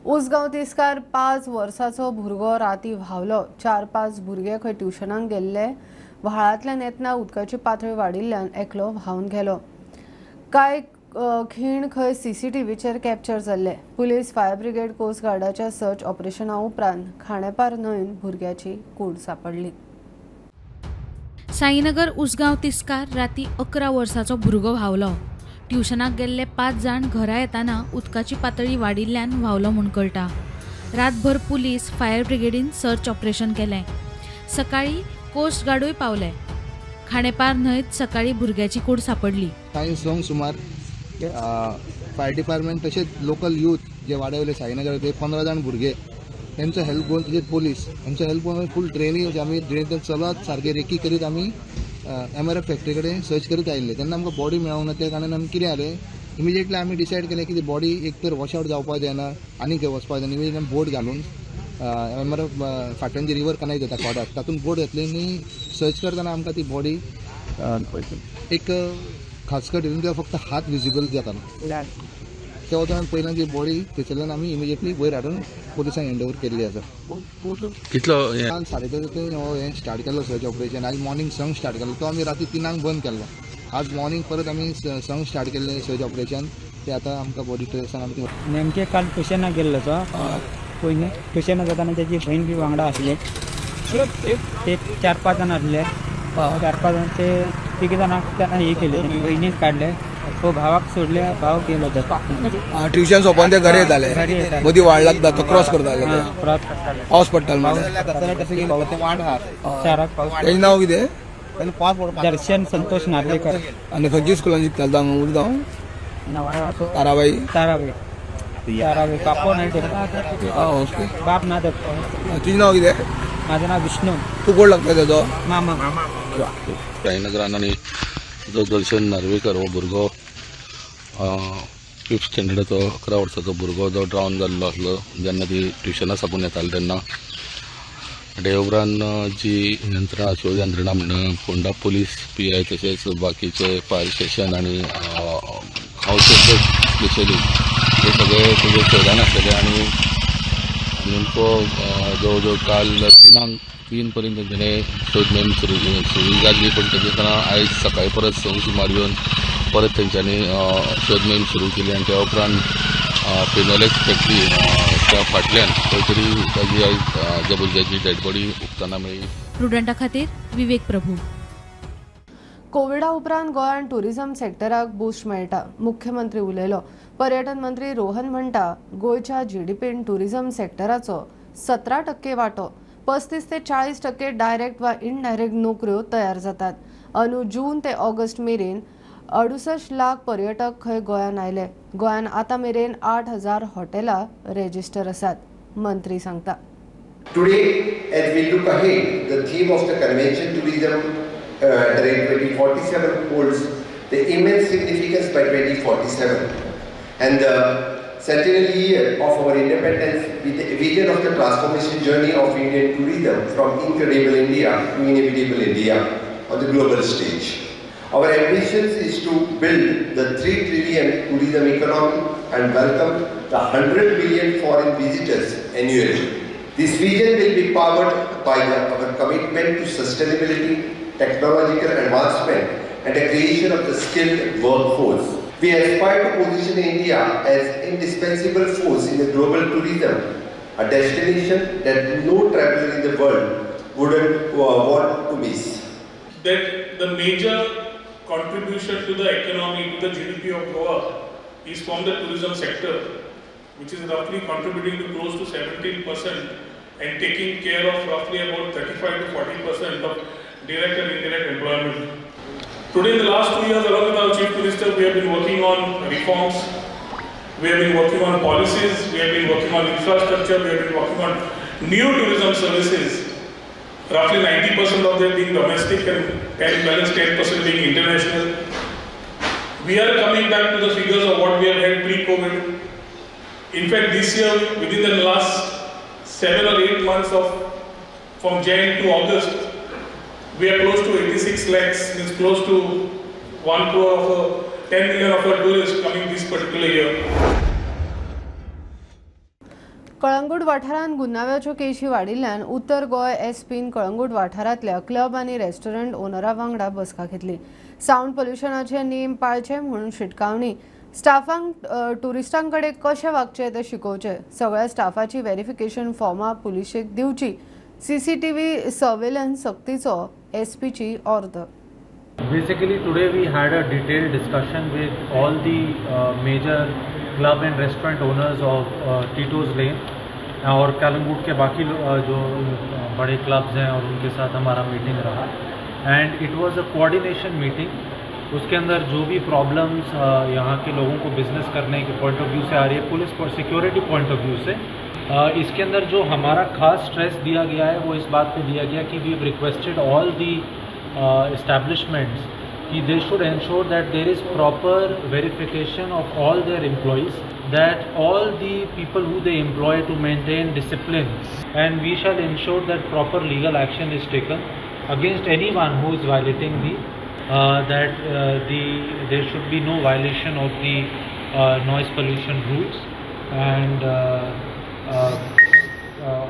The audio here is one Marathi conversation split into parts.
उसगांव तिस्कार 5 वर्साचो भुरगो राती व्हावलो। 4-5 भुरगे खंय ट्युशनाक गेल्ले व्हाळांतल्यान येतना उदकाची पातळी वाडिल्ल्यान एकलो व्हांवन गेलो। कांय खीण खंय सीसीटीव्हीचेर कॅप्चर जाल्ले। पुलीस, फायर ब्रिगेड, कोस्ट गार्डाच्या सर्च ऑपरेशना उपरांत खांडेपार न्हंयेन भुरग्याची कूड सापडली। साईनगर उसगांव तिस्कार राती 11 वर्साचो भुरगो व्हावलो। ट्युशनाक गेल्ले 5 जाण घरा येताना उदकाची पातळी वाडिल्ल्यान व्हावलो म्हूण कळटा। रातभर पुलीस, फायर ब्रिगेडीन सर्च ऑपरेशन केलें। सकाळी कोस्ट गार्डूय पावले। खांडेपार न्हंयत सकाळी भुरग्याची कूड सापडली। कांय संक सुमार फायर डिपार्टमेंट तशेंच लोकल यूथ जे वाड्यावयले साईनगर ते 15 जाण भुरगे तेंचो हेल्प घेवन तशेंच पुलीस हेंचो हेल्प घेवन फूल ट्रेनिंग आमी ड्रेन चलत सारके रेकी करीत आमी MRF फॅक्टरी कडेन सर्च करीत आयिल्ले। तेन्ना आमकां बॉडी मेळोंक ना त्या कारणान आमी कितें जालें इमिजिएटली आमी डिसायड केलें की ती बॉडी एक तर वॉश आवट जावपाक जायना आनी खंय वचपाक जायना। इमिजिएटली आमी बोट घालून MRF फाटल्यान जी रिवर कनेक्ट जाता कोर्टाक तातूंत बोट घातली आनी सर्च करतना आमकां ती बॉडी एक खासकट हितून फक्त हात विजिबल जातालो। त्या वतान पयलीं ती बॉडी थंयसरल्यान आमी इमिजिएटली वयर हाडून पुलिसांक हँड ओवर केल्ली आसा। कितलो 3:30 हें स्टार्ट केल्लो सर्च ऑपरेशन। आज मॉर्निंग संक स्टार्ट केल्लो तो आमी राती 3 बंद केल्लो। आज मॉर्निंग परत आमी संक स्टार्ट केल्लें सर्च ऑपरेशन ते आतां आमकां बॉडी ट्रेसान आमी नेमके काल ट्युशनाक गेल्लो तो पयलीं ट्युशनाक जाताना तेजी बहीण बी वांगडा आसली। ते 4-5 जाण आसले। 4-5 जाण ते 3 जाणांक तेन्ना हे केले बहिणीक काडले तो भावाक सोडले भाव गेलो ट्युशन सोंपोवन ते घरा येताले मदीं व्हाळ लागता तो क्रॉस करताले पावस पडटालो तेजें नांव कितें दर्शन संतोष नार्वेकर आनी खंयच्या स्कुलान शिकतालो हांगा उरगांव ताराबाई कापो नाही बाप ना तुजें नांव कितें? माझं नाव विष्णू। तूं कोण लागता तेजो मामा? साईनगरान आनी जो दर्शन नार्वेकर हो भुरगो 5th स्टँडर्डाचो 11 वर्साचो भुरगो जो ड्रावन जाल्लो आसलो जेन्ना ती ट्युशना साकून येताली तेन्ना। ते उपरांत जी यंत्रणा शोध यंत्रणा म्हणून फोंडा पुलीस PI तशेंच बाकीचे फायर स्टेशन आनी हावस स्पेशली ते सगळे तुजे शोधान आसलेले आनी नेमको जवळ जवळ काल 3 पर्यंत तेणें शोध मोहीम सुरू जाल्ली पण तेन्ना आयज सकाळी परत संक सुमार येवन परत तेंच्यांनी शोध मोहीम सुरू केली आनी त्या उपरांत फिनोलेक्स फॅक्टरी त्या फाटल्यान खंय तरी ताजी आयज त्या भुरग्याची डेड बॉडी उक्ताना मेळ्ळी। प्रुडंटा खातीर विवेक प्रभू। कोविडा उपरांत गोंयांत टुरिझम सेक्टराक बूस्ट मेळटा। मुख्यमंत्री उलयलो। पर्यटन मंत्री रोहन म्हणटा गोंयच्या GDPन टुरिझम सेक्टराचो 17% वांटो। 35 ते 40% डायरेक्ट वा इनडायरेक्ट नोकऱ्यो तयार जातात। अंदू जून ते ऑगस्ट मेरेन 68 लाख पर्यटक खंय गोंयांत आयले। गोंयांत आतां मेरेन 8,000 हॉटेलां रेजिस्टर आसात, मंत्री सांगता। Today, as we look ahead, the theme of the convention tourism during 2047 holds the immense significance by 2047 and the centenary year of our independence with the vision of the transformation journey of Indian tourism from incredible India to inevitable India on the global stage. Our ambition is to build the 3 trillion tourism economy and welcome the 100 million foreign visitors annually. This vision will be powered by our commitment to sustainability, technological advancement and the creation of the skilled workforce. We aspire to position India as indispensable force in the global tourism, a destination that no traveler in the world wouldn't want to miss. That the major contribution to the economy, to the GDP of Goa is from the tourism sector, which is roughly contributing to close to 17% and taking care of roughly about 35 to 40% of direct and indirect employment. Today, in the last 2 years, along with our Chief Minister, we have been working on reforms, we have been working on policies, we have been working on infrastructure, we have been working on new tourism services, roughly 90% of them being domestic and balance 10% being international. We are coming back to the figures of what we have had pre-COVID. In fact, this year, within the last 7 or 8 months from Jan to August, we are close to 86 lakhs, means close to 1 crore of 10 million of our tourists coming this particular year. Calangute वाठारांत गुन्यांवाच्यो केशी वाडिल्ल्यान उत्तर गोंय एसपीन कळंगूट वाठारांतल्या क्लब आनी रेस्टॉरंट ओनरां वांगडा बसका घेतली. सावंड पोल्युशनाचे नेम पाळचे म्हणून शिटकावणी, स्टाफांक टुरिस्टांकडे कशें वागचे ते शिकोवचे, सगळ्या स्टाफाची व्हेरिफिकेशन फॉर्मां पुलिशेक दिवची, सीसीटीव्ही सर्वेलन्स सक्तीचो एसपीची order. Basically, today we had a detailed discussion with all the major club and restaurant owners of Tito's Lane और कलंगूट के बाकी जो बड़े क्लब्स हैं और उनके साथ हमारा मीटिंग रहा end it was a coordination meeting. उसके अंदर जो भी प्रॉब्लम्स यहाँ के लोगों को बिजनेस करने के पॉइंट ऑफ व्यू से आ रही है, पुलिस और सिक्योरिटी पॉइंट ऑफ व्यू से, इसके अंदर जो हमारा खास स्ट्रेस दिया गया है वो इस बात पे दिया गया कि we have requested all the establishments कि they should ensure that there is proper verification of all their employees, that all the people who they employ to maintain discipline, and we shall ensure that proper legal action is taken against anyone who is violating there should be no violation of the noise pollution rules, and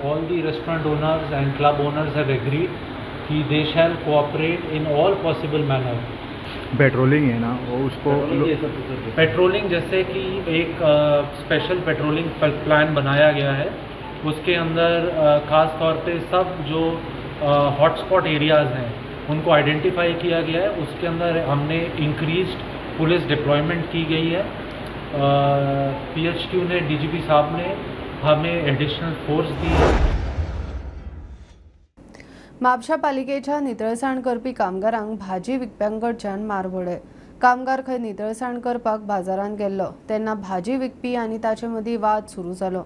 all the restaurant owners and club owners have agreed कि they shall cooperate in all possible manner. Patrolling है ना वो उसको पेट्रोलिंग जैसे कि एक स्पेशल पेट्रोलिंग प्लान बनाया गया है, उसके अंदर ख़ास तौर पे सब जो हॉटस्पॉट एरियाज़ हैं उनको आइडेंटिफाई किया गया है. उसके अंदर हमने इंक्रीज्ड पुलिस डिप्लॉयमेंट की गई है. PHQ ने DGP साहब ने हमें एडिशनल फोर्स दी है. म्हापशा पालिकेच्या नितळसाण करपी कामगारांक भाजी विकप्यांकडच्यान मारबोडे. कामगार खंय नितळसाण करपाक बाजारांत गेल्लो तेन्ना भाजी विकपी आनी ताचे मदीं वाद सुरू जालो.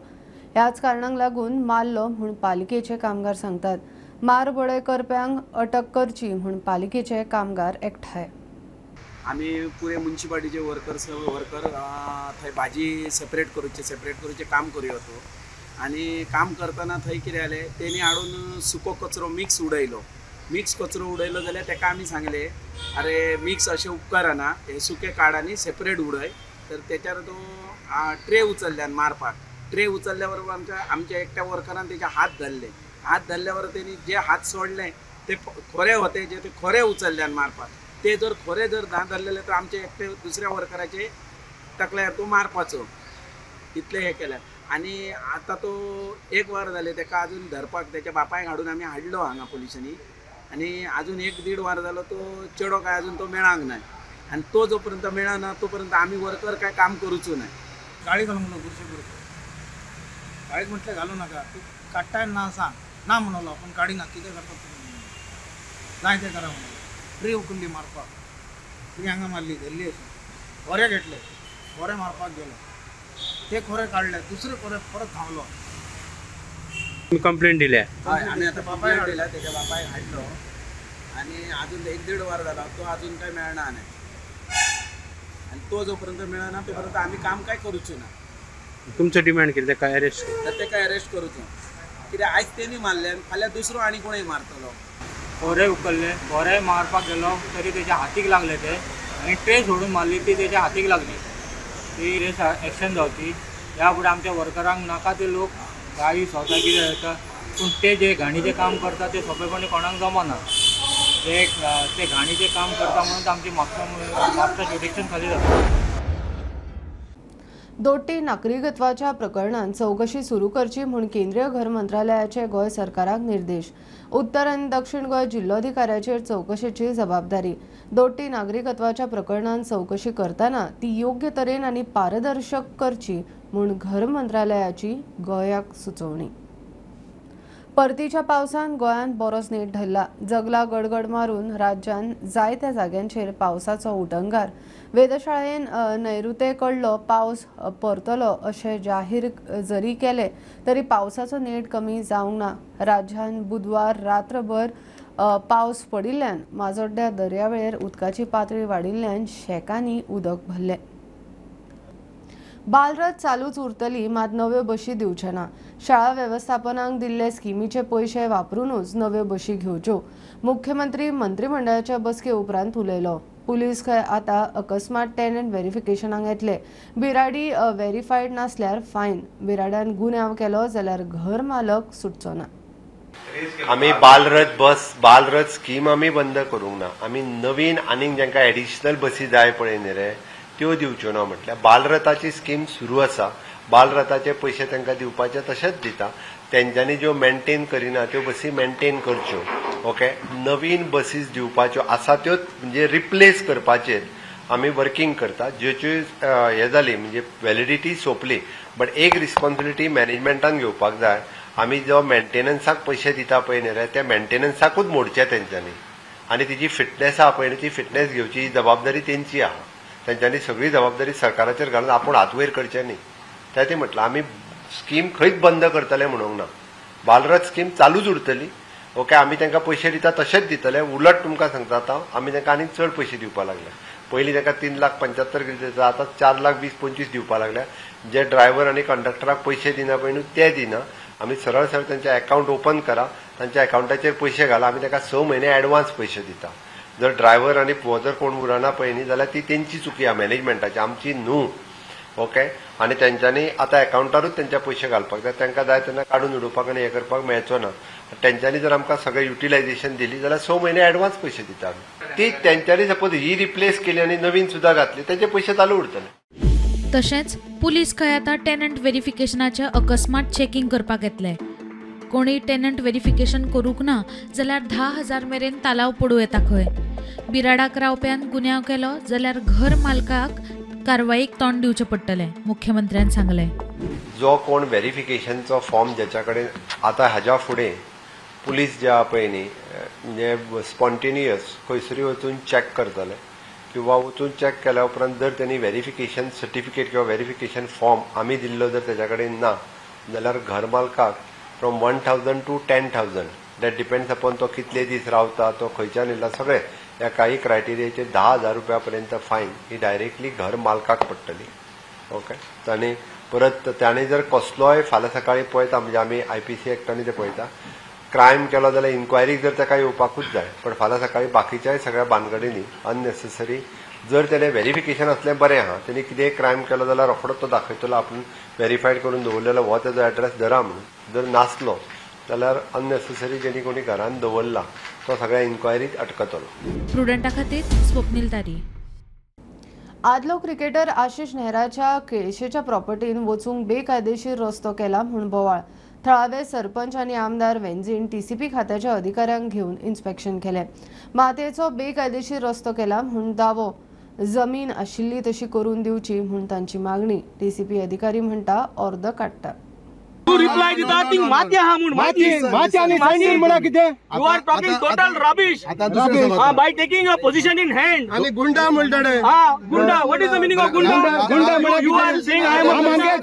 ह्याच कारणाक लागून मारलो म्हूण पालिकेचे कामगार सांगतात. मारबोडे करप्यांक अटक करची म्हूण पालिकेचे कामगार एकठांय. आमी पुरे म्युनिसिपालिटीचे वर्कर थंय भाजी सेपरेट करूचे काम करयो आनी काम करतना थंय कितें जालें, तेणी हाडून सुको कचरो मिक्स कचरो उडयलो जाल्यार ताका आमी सांगलें अरे मिक्स अशें उपकारना, हे सुके काड आनी सेपरेट उडय. तर तेच्यार तो ट्रे उचल्ल्यान मारपाक. ट्रे उचल्ल्या बरोबर आमच्या एकट्या वर्करान तेजे हात धरले बरोबर तेणी जे हात सोडले ते खोरे होते, जे ते खोरे उचल्ल्यान मारपाक. ते जर खोरे धरलेले तर आमचे एकटे दुसऱ्या वर्कराचे तकल्यार तो मारपाचो, इतले हे केल्या. आनी आतां तो एक वर जालें ताका अजून धरपाक तेच्या बापायक हाडून आमी हाडलो हांगा पुलिसांनी, आनी अजून 1-1.5 वर जालो तो चेडो काय अजून तो मेळांक ना. आनी तो जो पर्यंत मेळना तो पर्यंत आमी वर्कर काय काम करूचो ना. गाडी घालूंक म्हणून गुरशे गाडीत म्हटलें घालूं नाका, तूं काडटाय ना सांग ना म्हणलो, पण काडी ना कितें करता जाय तें करा म्हणून. ट्रे उखल्ली मारपाक, ट्रे हांगा मारली धरली अशी, खोरे घेतले, खोरे मारपाक गेलो, ते खोरे काढले, दुसरे खोरे परत थांबलो. कंप्लेंट दिल्या आमी आतां बापायक हाडला, तेच्या बापायक हाडलो आनी अजून 1-1.5 वर जाला तो अजून काय मेळना नाही. आनी तो जो पर्यंत मेळना तो पर्यंत आमी काम काय करूचो ना. तुमचं डिमांड कितें काय अरेस्ट तर तेका अरेस्ट करूचो, कित्याक आयज तेणी मारले फाल्यां दुसरो आनी कोणूय मारतलो. खोरे उकलले, खोरे मारपाक गेलो तरी तेच्या हातीक लागले ते, आनी ट्रे सोडून मारली ती तेच्या हातीक लागली. ती एक्शन जावची. ह्या फुडें आमच्या वर्करांक नाका ते लोक गाडी स्वता कितें जाता, पूण ते जे घाणीचें काम करता ते सोंपेपणी कोणाक जमना. ते घाणीचें काम करता म्हणून आमची म्हापसा ज्युडिक्शन खाली जाता. दोट्टी नागरिकत्वाच्या प्रकरणात चौकशी सुरू करची म्हूण केंद्रीय घर मंत्रालयाचे गोंय सरकाराक निर्देश. उत्तर आनी दक्षिण गोंय जिल्लोधिकाऱ्याचेर चौकशेची जबाबदारी. दोट्टी नागरिकत्वाच्या प्रकरणात चौकशी करतना ती योग्य तरेन आनी पारदर्शक करची म्हूण घर मंत्रालयाची गोंयाक सुचोवणी. परतीच्या पावसान गोंयांत बरोच नेट धरला. जगला गडगड मारून राज्यान जायत्या जाग्यांचेर पावसाचो उटंगार. वेधशाळेन नैऋते कडलो पावस परतलो अशें जाहीर जरी केले तरी पावसाचो नेट कमी जावंक ना. राज्यान बुधवार रात्रभर पावस पडिल्ल्यान माजोड्ड्या दर्यावेळेर उदकाची पातळी वाडिल्ल्यान शेकांनी उदक भरलें. बालरथ चालूच उरतली, मात नव्यो बशी दिवचे ना. शाळा वेवस्थापनाक दिल्ले स्किमीचे पयशे वापरूनच नव्यो बशी घेवच्यो. मुख्यमंत्री मंत्रिमंडळाच्या बसके उपरांत उलयलो. पुलीस खंय आतां अकस्मात टेनंट व्हेरिफिकेशनाक येतले. बिराडी व्हेरीफाईड नासल्यार फायन. बिराड्यान गुन्यांव केलो जाल्यार घर मालक सुटचो ना. आमी बालरथ स्कीम आमी बंद करूंक ना. आमी नवीन आनीक जांकां एडिशनल बसी जाय पळय न्ही रे त्यो दिवच्यो ना म्हटल्यार बालरथाची स्कीम सुरू आसा. बालरथाचे पयशे तांकां दिवपाचे तशेंच दिता. तेंच्यांनी ज्यो मेंटेन करिना त्यो बसी मेंटेन करच्यो. ओके, नवीन बसीस दिवपाच्यो आसा त्यो म्हणजे रिप्लेस करपाचेर आमी वर्किंग करता. ज्योच्यो हे जाली म्हणजे व्हॅलिडिटी सोंपली, बट एक रिस्पॉन्सिबिलिटी मॅनेजमेंटान घेवपाक जाय. आमी जो मेंटेनन्साक पयशे दिता पळय न्ही रे त्या मेंटेनन्साकूच मोडचे तेंच्यांनी, आनी तिची फिटनेस आहा पळय न्ही ती फिटनेस घेवची जबाबदारी तेंची आहा. तेंच्यांनी सगळी जबाबदारी सरकाराचेर घालून आपूण हात वयर करचें न्ही. ते म्हटलं आमी स्कीम खंयच बंद करतले म्हणूंक ना. बालरथ स्कीम चालूच उरतली. ओके, आमी तांकां पयशे दिता तशेंच दितले. उलट तुमकां सांगता आतां आमी तांकां आनीक चड पयशे दिवपाक लागले. पयलीं तांकां 3,75,000 कितें दिता, आतां 4,20,25,000 दिवपाक लागल्या. जे ड्रायव्हर आनी कंडक्टराक पयशे दिना पळय न्हू ते दिना. आमी सरळ तांचे अकाउंट ओपन करा, तांच्या अकाउंटाचेर पयशे घाला. आमी तांकां 6 म्हयने एडवान्स पयशे दिता. जर ड्रायव्हर आनी जर कोण उरना पळय न्ही जाल्यार ती तेंची चुकी आहा मॅनेजमेंटाची, आमची न्हू. ओके, आनी तेंच्यांनी आतां अकाउंटारूच तेंचे पयशे घालपाक जाय. तांकां जाय तेन्ना काडून उडोवपाक आनी हें करपाक मेळचो ना. तेंच्यांनी जर आमकां सगळें युटिलायझेशन दिली जाल्यार 6 म्हयने एडवान्स पयशे दिता आमी. ती तेंच्यांनी सपोज ही रिप्लेस केली आनी नवीन सुद्दां घातली तेंचे पयशे चालू उरतले. तशेंच पुलीस खंय आतां टेनंट व्हेरिफिकेशनाचें अकस्मात चेकिंग करपाक येतले. कोणी टेनंट व्हेरिफिकेशन करूंक ना जाल्यार 10,000 मेरेन तालाव पडूं येता. खंय बिराडाक रावप्यान गुन्यांव केलो जाल्यार घर मालकाक कारवाईक तोंड दिवचें पडटलें, मुख्यमंत्र्यान सांगलें. जो कोण व्हेरिफिकेशनचो फॉर्म ज्याच्या कडेन आतां हाज्या फुडें पुलीस जे आहा पळय न्ही म्हणजे स्पॉन्टेनियस खंयसरी वचून चॅक करतले किंवा वचून चॅक केल्या उपरांत जर त्यांनी व्हेरिफिकेशन सर्टिफिकेट किंवा व्हेरिफिकेशन फॉर्म आमी दिल्लो जर तेच्या कडेन ना जाल्यार घर मालकाक from 1,000 to 10,000 that depends upon तो कितले दीस रावता, तो खंयच्यान येयला, सगळें ह्या काही क्रायटेरियाचेर 10,000 रुपया पर्यंत फायन ही डायरेक्टली घर मालकाक पडटली. ओके, आनी परत ताणें जर कसलोय फाल्यां सकाळी पळयता म्हणजे आमी IPC एक्टांनी ते पळयता क्रायम केलो जाल्यार इन्क्वायरीक जर ताका येवपाकूच जाय. पण फाल्यां सकाळी बाकीच्याय सगळ्या भानगडींनी अननेसेसरी जर तेणें व्हेरिफिकेशन असलें बरें आहा, तेणी कितेंय क्रायम केलो जाल्यार रोखडोच तो दाखयतलो आपूण व्हेरीफायड करून दवरलेलो हो तेजो एड्रेस धरा म्हणून. जर नासलो जाल्यार अननेसेसरी जेणी कोणी घरान दवरला तो सगळ्या इन्क्वायरीक अटकतलो. प्रुडंटा खातीर स्वप्नील तारी. आदलो क्रिकेटर आशिष नेहराच्या केळशेच्या प्रॉपर्टीन वचूंक बेकायदेशीर रस्तो केला म्हूण बोवाळ. थळावे सरपंच आनी आमदार वेंझीन TCP खात्याच्या अधिकाऱ्यांक घेवन इन्स्पेक्शन केलें. मातयेचो बेकायदेशीर रस्तो केला म्हूण दावो. जमीन आशिल्ली तशी करून दिवची म्हूण तांची मागणी. TCP अधिकारी म्हणटा अर्द काडटा. रिप्लाय दिता ती माती आहा म्हणून माती आनी सँडीन म्हणा कितें you are talking total rubbish by taking a position in hand आनी गुंडा म्हणटाडे गुंडा what is the meaning of गुंडा you are saying I am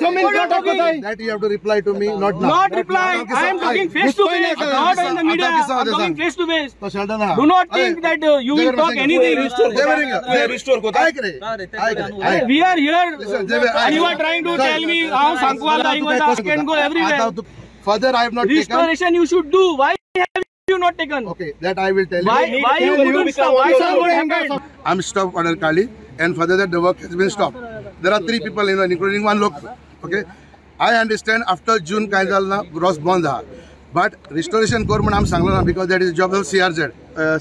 जमीन that you have to reply to me not reply I am talking face to face not in the media I am talking face to face do not think that you will talk anything restore को काय करे we R here you are trying to tell me how Sancoale I can go Further, I have not restoration taken. you should do. Why have you not taken? Okay, that I will tell why, you. Why you couldn't stop? Why something happened? I'm stopped order Kali, and further that the work has been stopped. There are 3 people in including one local. Okay, I understand after June काय झालं gross bond हा, but restoration court म्हणून आम सांगलो ना because that is job of CRZ.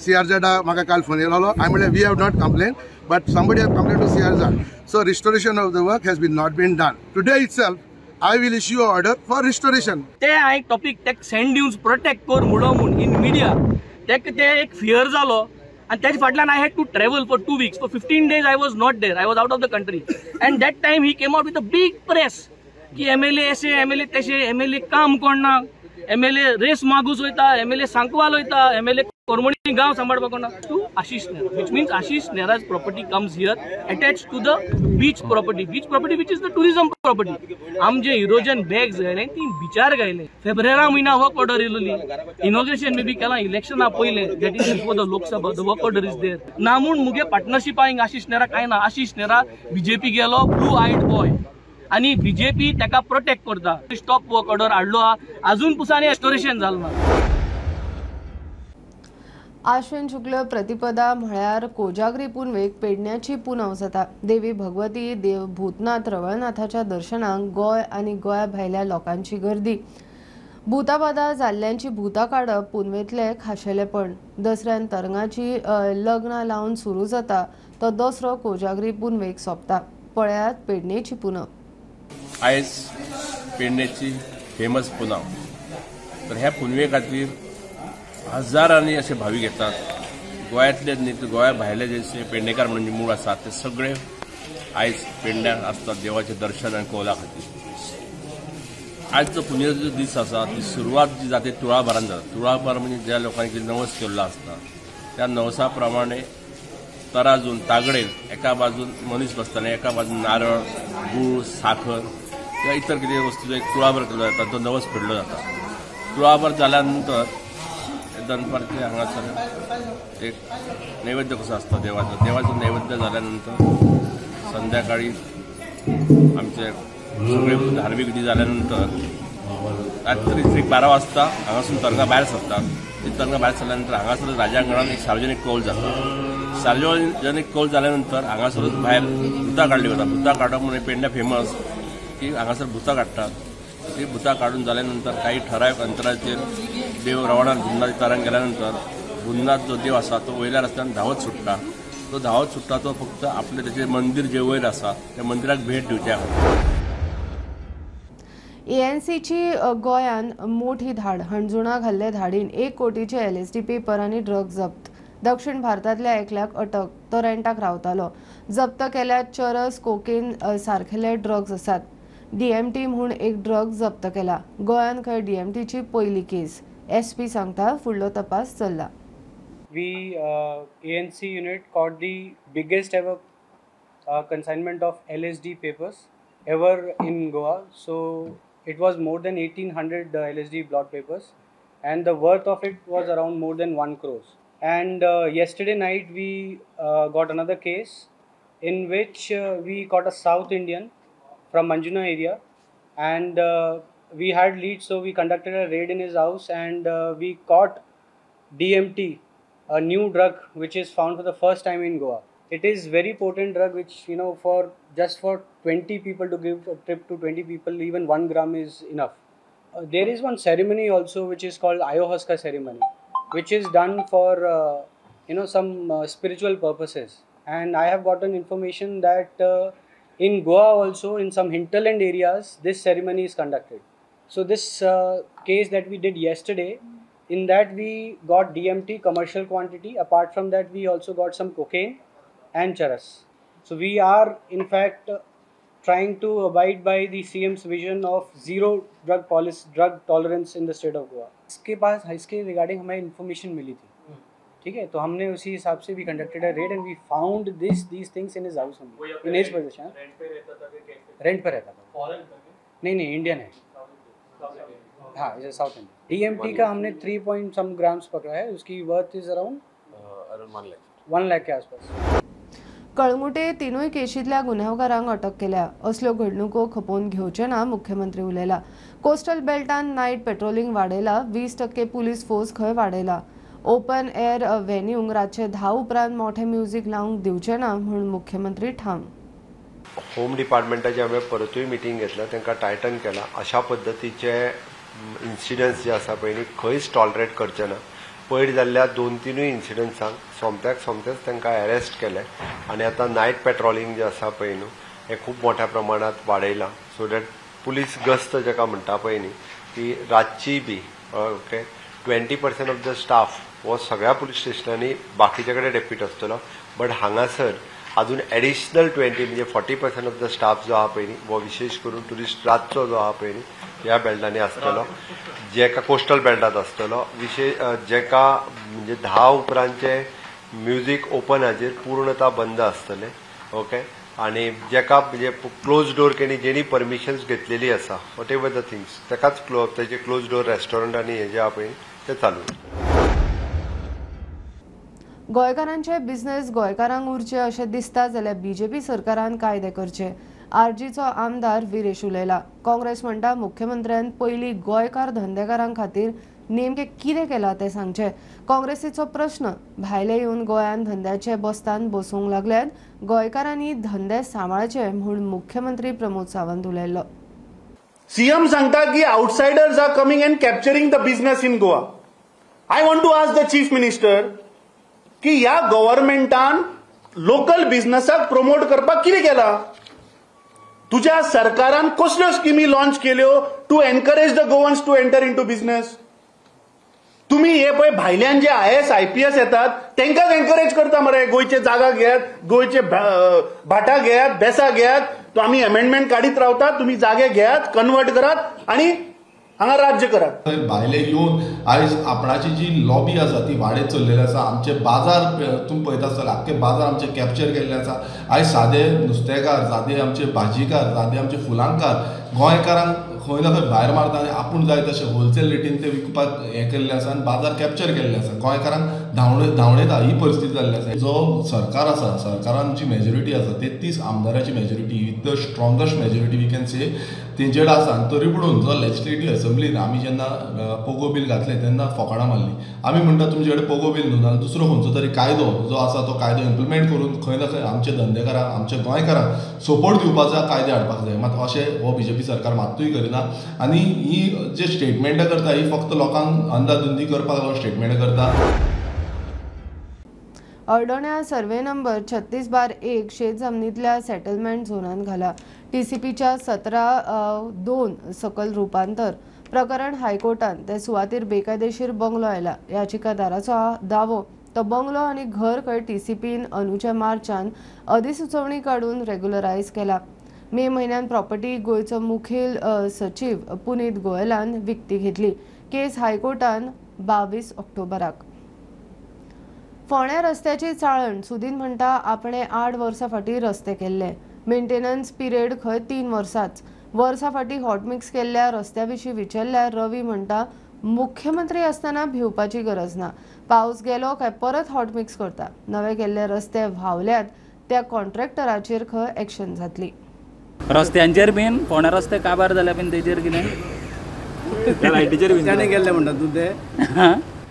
CRZ म्हाका काल फोन येयलो. I mean we have not complained, but somebody have complained to CRZ. So restoration of the work has been not been done. Today itself. I will issue an order for restoration. ते हांवें टॉपिक ते सँड ड्यून्स प्रोटेक्ट कर म्हणून इन मिडिया ते एक फियर जालो आनी तेजे फाटल्यान I had to travel for 2 weeks. For 15 days I was not there. I was out of the country. And that time he came out with a big press की MLA ऐसे MLA तैसे MLA काम करना MLA रेस मागूस वयता MLA सांकवाल वयता MLA कोरमणी गांव सांबाळपाक ना to Ashish Nehra which means Ashish नेहरा's property comes here attached to the beach property which is the tourism property. आम जे इरोजन बॅग्स घायले ती बिचार घायले फेब्रुवारी महिना वर्क ऑर्डर येयलोली इनॉग्रेशन मे बी केला इलेक्शना पयले that is before the Lok Sabha the work order is there ना म्हूण मुगे पार्टनरशिपा हिंग आशिष नेहरा काय ना. आशिष नेहरा BJP गेलो ब्लू आयड बॉय आणि BJP ताका प्रोटेक्ट करता. स्टॉप वर्क ऑर्डर हाडलो अजून पुसाने रेस्टोरेशन जालो ना. आश्विन शुक्ल प्रतिपदा म्हळ्यार कोजागरी पुनवेक पेडण्याची पुनव जाता। देवी भगवती देव भूतनाथ रवळनाथाच्या दर्शनाक गोय आनी गोंया भायल्या लोकांची गर्दी। भूताबादा जाल्ल्यांची भूतां काडप पुनवेतले खाशेलेपण। दसऱ्यान तरंगाची लग्नां लावन सुरू जाता तो दसरो कोजागरी पुनवेक सोंपता। पळयात पेडणेची पुनव। आयज पेडणेची फेमस पुनव। तर ह्या पुनवे खातीर हजारांनी असे भाविक येतात। गोंयांतले न्ही तर गोंया भायले जे पेडणेकार म्हणजे मूळ आसात ते सगळे आयज पेडण्यात आसतात देवाचें दर्शन आनी कौला खातीर। आजचो पुनवेचो दीस आसा ती सुरवात जी जाता तुळाभरान जाता। तुळाभर म्हणजे ज्या लोकांनी नवस केल्लो आसता त्या नवसा प्रमाणे तराजून तागडेन एका बाजून मनीस बसताना एका बाजून नारळ गूळ साखर किंवा इतर कितें वस्तू एक तुळाभर केल्लो जाता तो नवस फेडलो जाता। तुळाभर जाल्या नंतर दनपारचे हांगासर एक नैवेद्य कसो आसता देवाचो नैवेद्य जाल्यानंतर संध्याकाळी आमचे सगळे धार्मीक विधी जाल्यानंतर रात्री 12 वाजता हांगासून तरंगा भायर सरतात। ती तरंगा भायर सरल्यानंतर हांगासर राजांगणात एक सार्वजनीक कौल जाता। सार्वजनीक कौल जाल्यानंतर हांगासरूच भायर भुतां काडली वता। भुतां काडप म्हणजे पेडण्या फेमस की हांगासर भुतां काडटात। ती भुतां काडून जाल्यानंतर काही ठरावीक अंतराचेर देव रवणात भुन्नाची तारांक गेल्यानंतर भुन्नाथ जो देव आसा तो वयल्या रस्त्यान धांवत सुट्टा। तो धांवत सुट्टा तो फक्त आपले तेचें मंदिर जे वयर आसा त्या मंदिराक भेट दिवच्या खातीर। एएनसीची गोंयान मोठी धाड। हणजुणा घाल्ले धाडीन 1 कोटीचे LSD पेपर आनी ड्रग जप्त। दक्षिण भारतांतल्या एकल्याक अटक, तो रेंटाक रावतालो। जप्त केल्या चरस कोकेन सारखेले ड्रग्स आसात। DMT म्हूण एक ड्रग जप्त केला। गोंयान खंय DMTची पहिली केस। SP सांगता फुडलो तपास चल्ला। We ANC unit caught the biggest ever consignment of LSD papers ever in Goa. So it was more than 1800 LSD blot papers, and the worth of it was around more than 1 crore. And yesterday night we got another case in which we caught a South Indian from Manjuna area, and we had leads, so we conducted a raid in his house, and we caught DMT, a new drug which is found for the first time in Goa. It is very potent drug which, you know, for 20 people to give a trip to 20 people, even 1 gram is enough. There is one ceremony also which is called ayahuasca ceremony, which is done for some spiritual purposes. And I have gotten information that in Goa also, in some hinterland areas, this ceremony is conducted. So this case that we did yesterday, in that we got DMT commercial quantity. Apart from that, we also got some cocaine and charas. So we are in fact trying to abide by the CM's vision of zero drug tolerance in the state of Goa. इसके रिगार्डिंग हमें इन्फॉर्मेशन मिली थी, ठीक है, तो हमने उसी हिसाब से भी conducted a raid and we found these things in his house, in his possession. Rent पे रहता था। नहीं इंडियन है, हाँ, इज साउथ इंडियन। DMT का हमने 3 ग्राम्स पकड़ा है। उसकी वर्थ इज अराउंड 1 लाख के आसपास। कळंगुटे तिनूय केशींतल्या गुन्हेगारांक अटक केल्या। असल्यो घडणुको खपोवन घेवचे ना, मुख्यमंत्री उलयला। कोस्टल बेल्टान नायट पेट्रोलिंग वाडयला। 20% पुलीस फोर्स खंय वाडयला। ओपन एअर व्हेन्यूंक रातचे 10 उपरांत मोठे म्युझिक लावंक दिवचे ना म्हूण मुख्यमंत्री ठाम। होम डिपार्टमेंटाची हांवें परतूय मिटींग घेतला, तांकां टायटन केला। अशा पद्दतीचे इन्सिडंट्स जे आसा पळय न्ही खंयच टॉलरेट करचे ना। पयर जाल्ल्या 2-3 इन्सिडंट्सांक सोमतेच तांकां अरेस्ट केले आनी आतां नायट पेट्रोलिंग जे आसा पळय न्हू हें खूब मोठ्या प्रमाणात वाडयलां, सो दॅट पुलीस गस्त जाका म्हणटा पळय न्ही ती रातची बी ओके 20% ऑफ द स्टाफ हो सगळ्या पुलीस स्टेशनांनी बाकीचे कडेन डेप्यूट आसतलो, बट हांगासर अजून एडिशनल 20 म्हणजे 40% ऑफ द स्टाफ जो आहा पळय न्ही वो विशेष करून टुरिस्ट रातचो जो आहा पळय न्ही ह्या बेल्टांनी आसतलो, जेका कोस्टल बेल्टांत आसतलो। जेका म्हणजे 10 उपरांतचे म्युझिक ओपनाचेर पूर्णता बंद आसतले, ओके, आनी जेका म्हणजे क्लोज डोर जेणी परमिशन्स घेतलेली आसा वॉट एवर द थिंग्स तेकाच तेजे क्लोज डोर रेस्टॉरंट आनी हे जे आहा पळय ते चालू। गोंयकारांचे बिझनेस गोंयकारांक उरचे अशें दिसता जाल्यार BJP सरकारान कायदे करचे। आरजीचो आमदार विरेश उलयला। काँग्रेस म्हणटा मुख्यमंत्र्यान पयलीं गोंयकार धंदेकारां खातीर नेमके कितें केलां तें सांगचे। काँग्रेसीचो प्रश्न, भायले येवन गोंयान धंद्याचे बस्तान बसूंक लागल्यात, गोंयकारांनी धंदे सांबाळचे म्हूण मुख्यमंत्री प्रमोद सावंत उलयल्लो। CM सांगता की outsiders are coming and capturing the business in Goa. I want to ask the Chief Minister की ह्या गव्हर्नमेंटान लोकल बिझनेसाक प्रमोट करपाक कितें केला? तुझ्या सरकारान कसल्यो स्किमी लॉन्च केल्यो to encourage the Goans to enter into business? तुम्ही हे पळय भायल्यान जे IAS IPS येतात तांकांच एनकरेज करता मरे, गोंयचे जागा घेयात, गोंयचे भाटां घेयात, बेसां घेयात, तो आम्ही अमेंडमेंट काढीत रावतात, तुम्ही जागे घेयात, कन्वर्ट करात आणि हांगा राज्य करात। भायले येवन आयज आपणाची जी लॉबी आसा ती वाडत चल्लेली आसा। आमचे बाजार तुम्ही पळयता आसतले, आख्खे बाजार आमचे कॅप्चर केल्ले आसा। आयज सादे नुस्तेकार, सादे आमचे भाजीकार, सादे आमचे फुलांकार गोंयकारांक खंय ना खंय भायर मारता आनी आपूण जाय तशें होलसेल रेटीन ते विकपाक हें केल्लें आसा आनी बाजार कॅप्चर केल्ले आसा। गोंयकारांक धांवडयता ही परिस्थिती जाल्ली आसा। जो सरकार आसा, सरकारान जी मेजॉरिटी आसा 33 आमदाराची majority, with the strongest majority we can say तेंचेड आसा। आनी तरी पूण जो लेजिस्लेटिव्ह असेंब्लीन आमी जेन्ना पोगो बील घातलें तेन्ना फकाणां मारली। आमी म्हणटा तुमचे कडेन पोगो बील न्हू, नाल्यार दुसरो खंयचो तरी कायदो जो आसा तो कायदो इम्प्लिमेंट करून खंय ना खंय आमच्या धंदेकारांक, आमच्या गोंयकारांक सपोर्ट दिवपाचो कायदे हाडपाक जाय। मात अशें हो BJP सरकार मात्तूय करिना आनी ही जे स्टेटमेंटां करता ही फक्त लोकांक अंधाधुंदी करपाक लागून स्टेटमेंटां करता। अर्डोण्या सर्वे नंबर 36/1 शेत जमनीतल्या सेटलमेंट झोनान घाला। TCPच्या 17(2) सकल रुपांतर प्रकरण हायकोर्टान ते सुवातेर बेकायदेशीर बंगलो आयला। याचिकादाराचो दावो, तो बंगलो आनी घर खंय TCPन अंदूच्या मार्चान अधिसुचोवणी काडून रेग्युलरायज केला। मे म्हयन्यान प्रॉपर्टी गोंयचो मुखेल सचिव पुनीत गोयलान विकती घेतली। केस हायकोर्टान 22 ऑक्टोबराक। फोंड्या रस्त्याची चाळण सुदीन म्हणटा आपणे 8 वर्सां फाटीं रस्ते केल्ले। मेंटेनन्स पिरियड खंय 3 वर्सांच। वर्सां फाटीं हॉटमिक्स केल्ल्या रस्त्या विशीं विचारल्यार रवी म्हणटा मुख्यमंत्री आसतना भिवपाची गरज ना, पावस गेलो काय परत हॉटमिक्स करता। नवे केल्ले रस्ते व्हांवल्यात त्या कॉन्ट्रॅक्टराचेर खंय एक्शन जातली। रस्त्यांचेर बीन फोंड्या रस्ते काबार जाल्या बीन तेजेर कितें लायटीचेर बीन गेल्ले म्हणटा तूं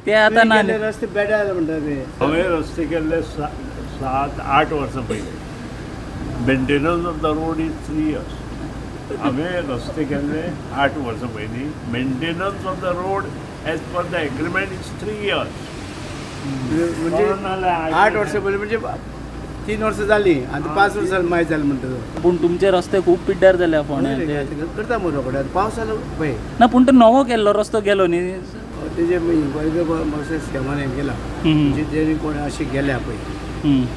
ते आतां ना, रस्ते बेड्यार म्हणटा ते। हांवें रस्ते केल्ले 7-8 वर्सां पयलीं। Maintenance of the road is 3 years. हांवें रस्ते केल्ले 8 वर्सां पयलीं। Maintenance of the road as per the agreement is 3 years. म्हणजे 8 वर्सां पयलीं म्हणजे 3 वर्सां जालीं आनी 5 वर्सां मागीर जालें म्हणटा। पूण तुमचे रस्ते खूब पिड्ड्यार जाल्या फोंड्या करता मरो रोकड्यात पावस जालो पळय ना, पूण तो नवो केल्लो रस्तो गेलो न्ही तेजे मातशें स्कॅमान हें केला म्हणजे जेणे कोण अशें गेल्या पळय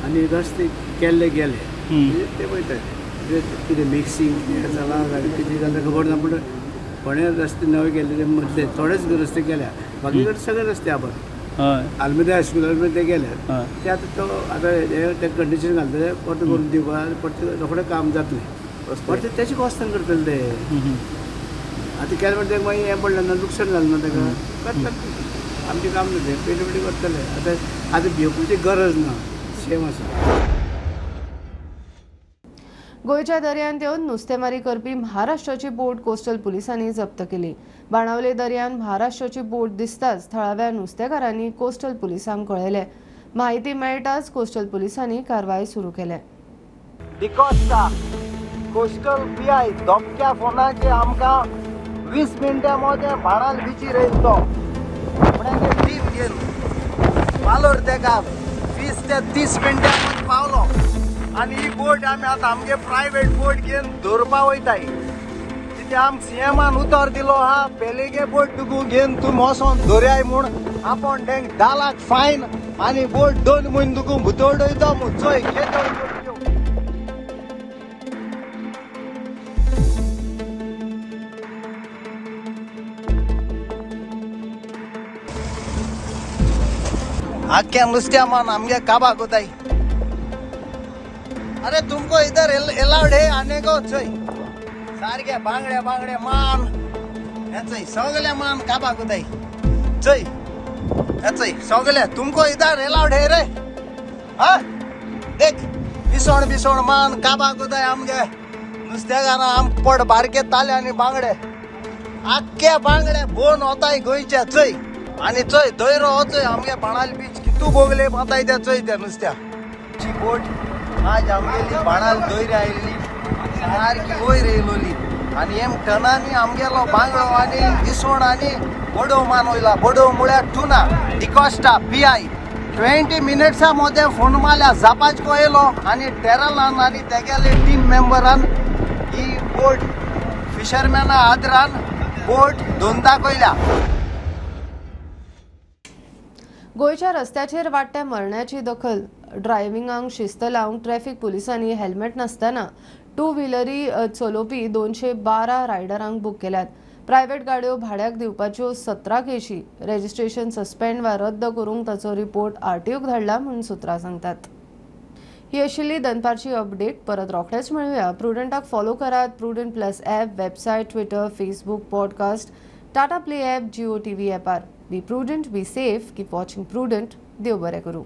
आनी रस्ते केल्ले गेले ते पळयतात कितें मिक्सिंग हें जालां गाडी कितें जाल्यार खबर ना। पूण फोंड्या रस्ते नवे गेले मदले थोडेच रस्ते केल्या, बाकी कडेन सगळे रस्ते आहा बरें। आल्मेदा हायस्कुलार ते गेल्यात ते आतां तो आतां ते कंडिशन घालतले परत करून दिवपाक परत रोखडें काम जातलें परत तेचे कॉस्टान करतले ते। आतां केलें म्हणटा मागीर हें पडलें ना, लुकसाण जालें ना ताका, करतात आमचें काम न्हू तें पेटी करतले। आतां भिवपाची गरज ना, सेम आसा। गोंयच्या दर्यांत येवन नुस्तेमारी करपी महाराष्ट्राची बोट कोस्टल पुलिसांनी जप्त केली। बाणावले दर्यान महाराष्ट्राची बोट दिसताच थळाव्या नुस्तेकारांनी कोस्टल पुलिसांक कळयले। माहिती मेळटाच कोस्टल पुलिसांनी कारवाय सुरू केल्या। डिकोस्टा कोस्टल PI धोक्या फोनाचे आमकां 20 मिनटां मध्ये बाणाल बिचीर येयलो। आपणागे टीम घेवन पालोर तेका 20 ते 30 मिनटां मध्ये पावलो आनी ही बोट आमी आतां आमगे प्रायवेट बोट घेवन धरपा वयताय। कित्याक आमकां CMान उतर दिलो आहा पेलेगे बोट तुका घेवन तुमी वचोन धरयाय म्हूण आपण तेंक 10 लाख फायन आनी बोट 2 म्हयने तुका भितर उडयता म्हूण चोय घेता। आख्या नुस्त्यामान आमगे काबा कोताय। अरे तुमको इधर अलाउड है आने को चोय सारखे बांगडे बांगडे मान याचय सगळे मान काबा कोताय चोय याचय सगळे तुमको इधर अलाउड है रे। हा देख बिसोण मान काबा कोताय आमगे नुस्तेकारां आम पड बारके ताले आनी बांगडे आख्या बांगड्या बोन होताय गोंयच्या चोय आणि चोय दयरो हो चोय आमगे बाणाल बीच कितू बोगले पाताय त्या चोय त्या नुस्त्या ची बोट आज आमगेली बाणाल दयर आयिल्ली सारकी वयर येयलोली आणि एम टनांनी आमगेलो बांगडो आणि इसवण आणि बडो मानवयला बडो मुळ्याक टुना डिकोस्टा PI 20 मिनिट्सा मध्ये फोन मारल्या जापाच कोयलो आणि टेरलान आणि तेगेले टीम मेंबरान ही बोट फिशरमॅना आदरान बोट दोनदा कोयल्या. गोंयच्या रस्त्याचेर वाडट्या मरणाची दखल ड्रायव्हिंगांक शिस्त लावंक ट्रॅफिक पुलिसांनी हेल्मेट नासतना 2 व्हिलरी चलोवपी 212 रायडरांक बूक केल्यात. प्रायव्हेट गाडयो भाड्याक दिवपाच्यो 17 केशी रेजिस्ट्रेशन सस्पेंड वा रद्द करूंक ताचो रिपोर्ट RTOक धाडला म्हूण सुत्रां सांगतात. ही आशिल्ली दनपारची अपडेट. परत रोखडेच मेळुया. प्रुडंटाक फॉलो करात. Prudent plus app, website, Twitter, Facebook, podcast, Tata play app, Jio TV ॲपार. Be Prudent, be safe, keep watching Prudent. देव बरें करूं.